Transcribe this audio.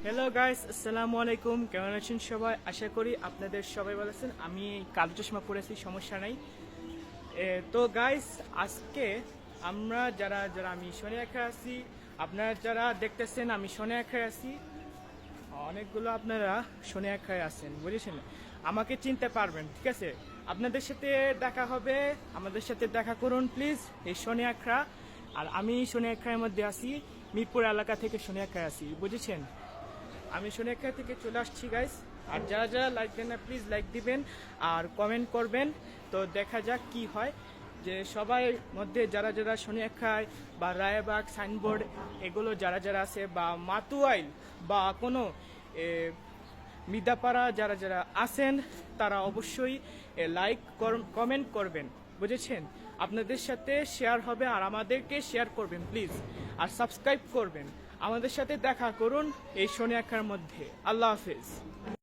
Hello guys, আসসালামু আলাইকুম। কেমন আছেন সবাই? আশা করি আপনাদের সবাই ভালো আছেন। আমি কালো চশমা পরেছি, সমস্যা নাই। তো গাইস, আজকে আমরা যারা যারা আমি শনি একাই আছি, আপনারা যারা দেখতেছেন আমি শনি একাই আছি, অনেকগুলো আপনারা শনি একাই আছেন, বুঝেছেন? আমাকে চিনতে পারবেন, ঠিক আছে? আপনাদের সাথে দেখা হবে, আমাদের সাথে দেখা করুন প্লিজ। এই শনি একরা আর আমি শনি একরার মধ্যে আছি, মিরপুর এলাকা থেকে শনি একাই আছি, বুঝেছেন? আমি সোনিয়া থেকে চলে আসছি গাইস। আর যারা যারা লাইক দেন না প্লিজ লাইক দিবেন আর কমেন্ট করবেন। তো দেখা যাক কি হয়, যে সবাই মধ্যে যারা যারা সোনিয়া খায় বা রায়বাগ সাইনবোর্ড এগুলো যারা যারা আছে, বা মাতুয়াইল বা কোনো মিদাপাড়া যারা যারা আছেন, তারা অবশ্যই লাইক কমেন্ট করবেন, বুঝেছেন? আপনাদের সাথে শেয়ার হবে আর আমাদেরকে শেয়ার করবেন প্লিজ, আর সাবস্ক্রাইব করবেন। আমাদের সাথে দেখা করুন এই শনি আঁকার মধ্যে। আল্লাহ হাফেজ।